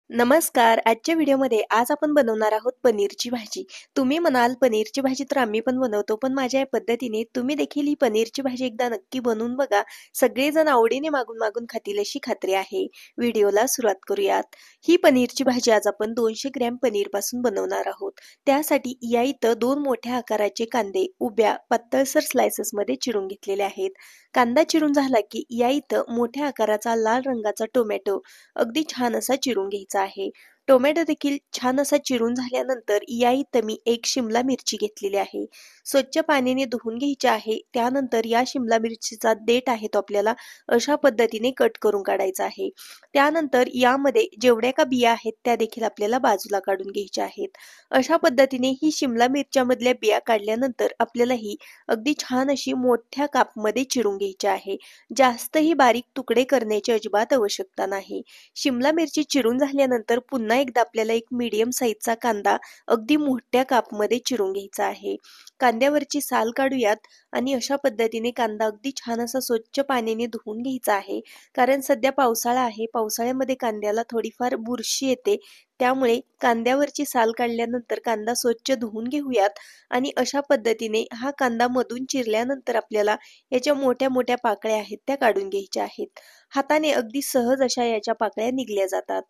नमस्कार. आजच्या व्हिडिओमध्ये आज आपण बनवणार आहोत पनीरची भाजी. तुम्ही म्हणाल पनीरची भाजी तर आम्ही पण बनवतो, पण माझ्या या पद्धतीने तुम्ही देखील ही पनीरची भाजी एकदा नक्की बनवून बघा. सगळेजण आवडीने मागून खातील अशी खात्री आहे. व्हिडिओला सुरुवात करूयात. ही पनीरची भाजी आज आपण 200 ग्रॅम पनीरपासून बनवणार आहोत. त्यासाठी या इथं 2 मोठ्या आकाराचे कांदे उभ्या पातळसर स्लाइसेसमध्ये चिरून घेतलेले आहेत. कांदा चिरून झाला की या इथं मोठ्या आकाराचा लाल रंगाचा टोमॅटो अगदी छान असा चिरून घ्यायचा आहे. टोमॅटो देखील छान असा चिरून झाल्यानंतर या इथं मी एक शिमला मिरची घेतलेली आहे. स्वच्छ पाण्याने धुवून घ्यायची आहे. त्यानंतर या शिमला मिरचीचा देठ आहे तो आपल्याला अशा पद्धतीने कट करून काढायचा आहे. त्यानंतर यामध्ये जेवढ्या का बिया आहेत त्या देखील आपल्याला बाजूला काढून घ्यायच्या आहेत. अशा पद्धतीने ही शिमला मिरच्यामधल्या बिया काढल्यानंतर आपल्याला ही अगदी छान अशी मोठ्या कापमध्ये चिरून घ्यायची आहे. जास्तही बारीक तुकडे करण्याची अजिबात आवश्यकता नाही. शिमला मिरची चिरून झाल्यानंतर पुन्हा एकदा आपल्याला एक मीडियम साईजचा कांदा अगदी मोठ्या कापमध्ये चिरून घ्यायचा आहे. कांद्यावरची साल काढूयात आणि अशा पद्धतीने कांदा अगदी छान असा स्वच्छ पाण्याने धुवून घ्यायचा आहे. कारण सध्या पावसाळा आहे. पावसाळ्यामध्ये कांद्याला थोडीफार बुरशी येते. त्यामुळे कांद्यावरची साल काढल्यानंतर कांदा स्वच्छ धुवून घेऊयात आणि अशा पद्धतीने हा कांदा मधून चिरल्यानंतर आपल्याला याच्या मोठ्या मोठ्या पाकळ्या आहेत त्या काढून घ्यायच्या आहेत. हाताने अगदी सहज अशा याच्या पाकळ्या निघल्या जातात.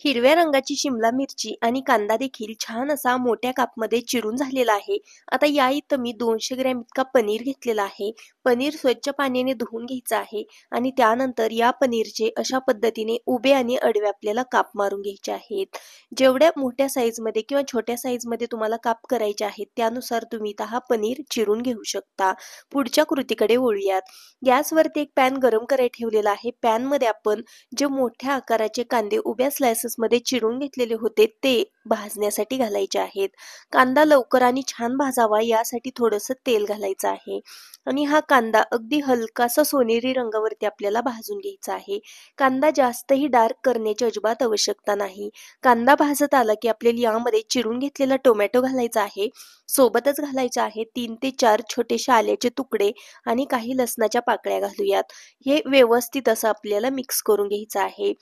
हिरव्या रंगाची शिमला मिरची आणि कांदा देखील छान असा मोठ्या कापमध्ये चिरून झालेला आहे. आता या इथं मी 200 ग्रॅम इतका पनीर घेतलेला आहे. पनीर स्वच्छ पाण्याने धुवून घ्यायचं आहे आणि त्यानंतर या पनीरचे अशा पद्धतीने उभे आणि आडवे आपल्याला काप मारून घ्यायचे आहेत. जेवढ्या मोठ्या साईजमध्ये किंवा छोट्या साईजमध्ये तुम्हाला काप करायचे आहेत त्यानुसार तुम्ही इथं हा पनीर चिरून घेऊ शकता. पुढच्या कृतीकडे वळूयात. गॅसवरती एक पॅन गरम करायला ठेवलेला आहे. पॅनमध्ये आपण जे मोठ्या आकाराचे कांदे उभ्या स्लाइसेसमध्ये चिरून घेतलेले होते ते भाजण्यासाठी घालायचे आहेत. कांदा लवकर आणि छान भाजावा यासाठी थोडंसं तेल घालायचं आहे आणि हा कांदा अगदी हलकासा सोनेरी रंगावरती आपल्याला भाजून घ्यायचा आहे. कांदा जास्तही डार्क करण्याची अजिबात आवश्यकता नाही. कांदा भाजत आला की आपल्याला यामध्ये चिरून घेतलेला टोमॅटो घालायचा आहे. सोबतच घालायचे आहे 3 ते 4 छोटेसे आल्याचे तुकडे आणि काही लसणाच्या पाकळ्या घालूयात. हे व्यवस्थित असं आपल्याला मिक्स करून घ्यायचं आहे.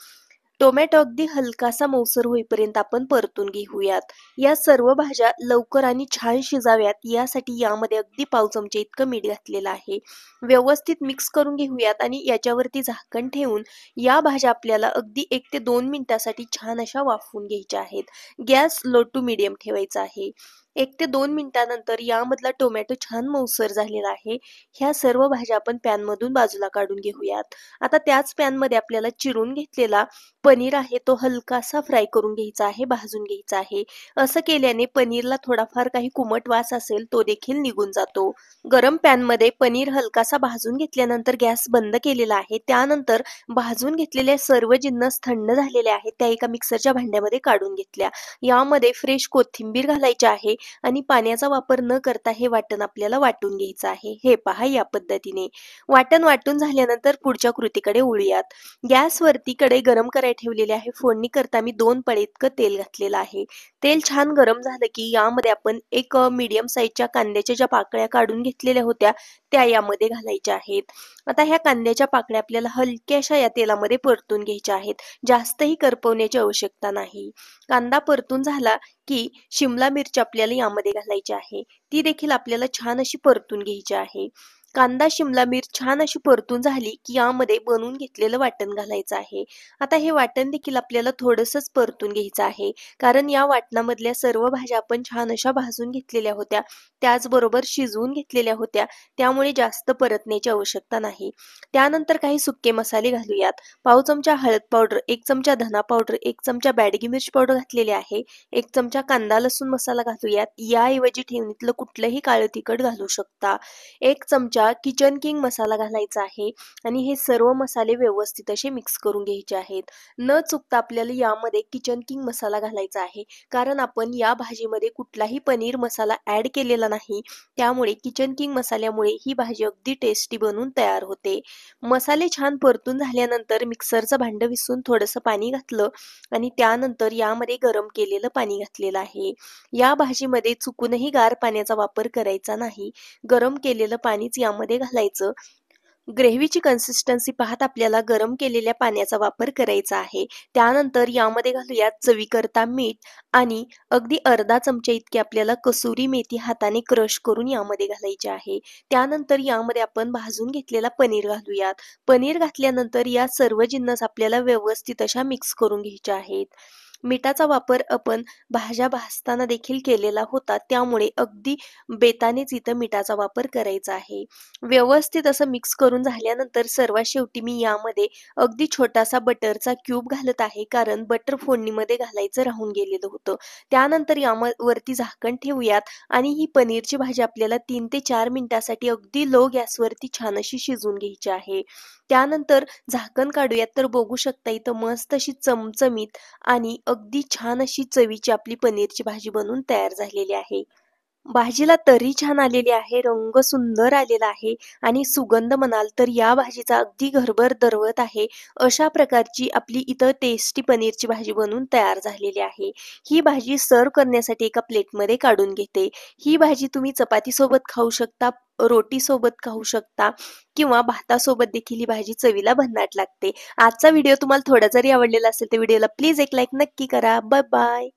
टोमॅटो अगदी हलकासा मऊसर होईपर्यंत आपण परतून घेऊयात. या सर्व भाज्या लवकर आणि छान शिजाव्यात यासाठी यामध्ये अगदी पाव चमचे इतकं मीठ घातलेलं आहे. व्यवस्थित मिक्स करून घेऊयात आणि याच्यावरती झाकण ठेवून या भाज्या आपल्याला अगदी 1 ते 2 मिनिटासाठी छान अशा वाफवून घ्यायच्या आहेत. गॅस लो टू मीडियम ठेवायचा आहे. 1 ते 2 मिनिटानंतर यामधला टोमॅटो छान मऊसर झालेला आहे. ह्या सर्व भाज्या आपण पॅनमधून बाजूला काढून घेऊयात. आता त्याच पॅनमध्ये आपल्याला चिरून घेतलेला पनीर आहे तो हलकासा फ्राय करून घ्यायचा आहे, भाजून घ्यायचा आहे. असं केल्याने पनीरला थोडाफार काही कुमट वास असेल तो देखील निघून जातो. गरम पॅनमध्ये पनीर हलकासा भाजून घेतल्यानंतर गॅस बंद केलेला आहे. त्यानंतर भाजून घेतलेले सर्व जिन्नस थंड झालेले आहेत त्या एका मिक्सरच्या भांड्यामध्ये काढून घेतल्या. यामध्ये फ्रेश कोथिंबीर घालायची आहे आणि पाण्याचा वापर न करता हे वाटण आपल्याला वाटून घ्यायचं आहे. हे पहा या पद्धतीने. वाटण वाटून झाल्यानंतर पुढच्या कृतीकडे वळूयात. गॅसवरती कढई गरम करायला ठेवलेली आहे. फोडणी करता मी 2 पळी इतकं तेल घातलेलं आहे. तेल छान गरम झालं की यामध्ये आपण एक मीडियम साईजच्या कांद्याच्या ज्या पाकळ्या काढून घेतलेल्या होत्या त्या यामध्ये घालायच्या आहेत. आता ह्या कांद्याच्या पाकळ्या आपल्याला हलक्याशा या तेलामध्ये परतून घ्यायच्या आहेत. जास्तही करपवण्याची आवश्यकता नाही. कांदा परतून झाला की शिमला मिरची आपल्याला यामध्ये घालायची आहे. ती देखील आपल्याला छान अशी परतून घ्यायची आहे. कांदा शिमला मिर्च छान अशी परतून झाली की यामध्ये बनवून घेतलेलं वाटण घालायचं आहे. आता हे वाटण देखील आपल्याला थोडंसंच परतून घ्यायचं आहे. कारण या वाटणामधल्या सर्व भाज्या आपण छान अशा भाजून घेतलेल्या होत्या. त्याचबरोबर शिजवून घेतलेल्या होत्या. त्यामुळे जास्त परतण्याची आवश्यकता नाही. त्यानंतर काही सुके मसाले घालूयात. पाव चमचा हळद पावडर, 1 चमचा धना पावडर, 1 चमचा बॅडगी मिर्च पावडर घातलेली आहे. 1 चमचा कांदा लसूण मसाला घालूयात. याऐवजी ठेवणीतलं कुठलंही काळं तिखट घालू शकता. 1 चमचा किचन किंग मसाला घालायचा आहे आणि हे सर्व मसाले व्यवस्थित असे मिक्स करून घ्यायचे आहेत. न चुकता आपल्याला यामध्ये किचन किंग मसाला घालायचा आहे. कारण आपण या भाजीमध्ये कुठलाही पनीर मसाला ॲड केलेला नाही. त्यामुळे किचन किंग मसाल्यामुळे ही भाजी अगदी टेस्टी बनून तयार होते. मसाले छान परतून झाल्यानंतर मिक्सरचं भांडं विसरून थोडंसं पाणी घातलं आणि त्यानंतर यामध्ये गरम केलेलं पाणी घातलेलं आहे. या भाजीमध्ये चुकूनही गार पाण्याचा वापर करायचा नाही. गरम केलेलं पाणीच यामध्ये घालायचं ग्रेव्हीची कन्सिस्टन्सी पाहत आपल्याला गरम केलेल्या पाण्याचा वापर करायचा आहे. त्यानंतर यामध्ये घालूयात चवीकरता मीठ आणि अगदी अर्धा चमचा इतकी आपल्याला कसुरी मेथी हाताने क्रश करून यामध्ये घालायची आहे. त्यानंतर यामध्ये आपण भाजून घेतलेला पनीर घालूयात. पनीर घातल्यानंतर या सर्व जिन्नस आपल्याला व्यवस्थित अशा मिक्स करून घ्यायच्या आहेत. मिठाचा वापर आपण भाज्या भाजताना देखील केलेला होता, त्यामुळे अगदी बेतानेच इथं मिठाचा वापर करायचा आहे. व्यवस्थित असं मिक्स करून झाल्यानंतर सर्वात शेवटी मी यामध्ये अगदी छोटासा बटरचा क्यूब घालत आहे, कारण बटर फोडणीमध्ये घालायचं राहून गेलेलं होतं. त्यानंतर वरती झाकण ठेवूयात आणि ही पनीरची भाजी आपल्याला 3 ते 4 मिनिटासाठी अगदी लो गॅसवरती छान अशी शिजवून घ्यायची आहे. त्यानंतर झाकण काढूयात तर बघू शकता इथं मस्त अशी चमचमीत आणि अगदी छान अशी चवीची आपली पनीरची भाजी बनून तयार झालेली आहे. भाजीला तर्री छान आलेली आहे, रंग सुंदर आलेला आहे आणि सुगंध म्हणाल तर या भाजीचा अगदी घरभर दरवळत आहे. अशा प्रकारची आपली इथं टेस्टी पनीरची भाजी बनून तयार झालेली आहे. ही भाजी सर्व्ह करण्यासाठी एका प्लेटमध्ये काढून घेते. ही भाजी तुम्ही चपातीसोबत खाऊ शकता, रोटीसोबत खाऊ शकता किंवा भातासोबत देखील ही भाजी चवीला भन्नाट लागते. आजचा व्हिडिओ तुम्हाला थोडा जरी आवडलेला असेल तर व्हिडिओला प्लीज एक लाईक नक्की करा. Bye bye.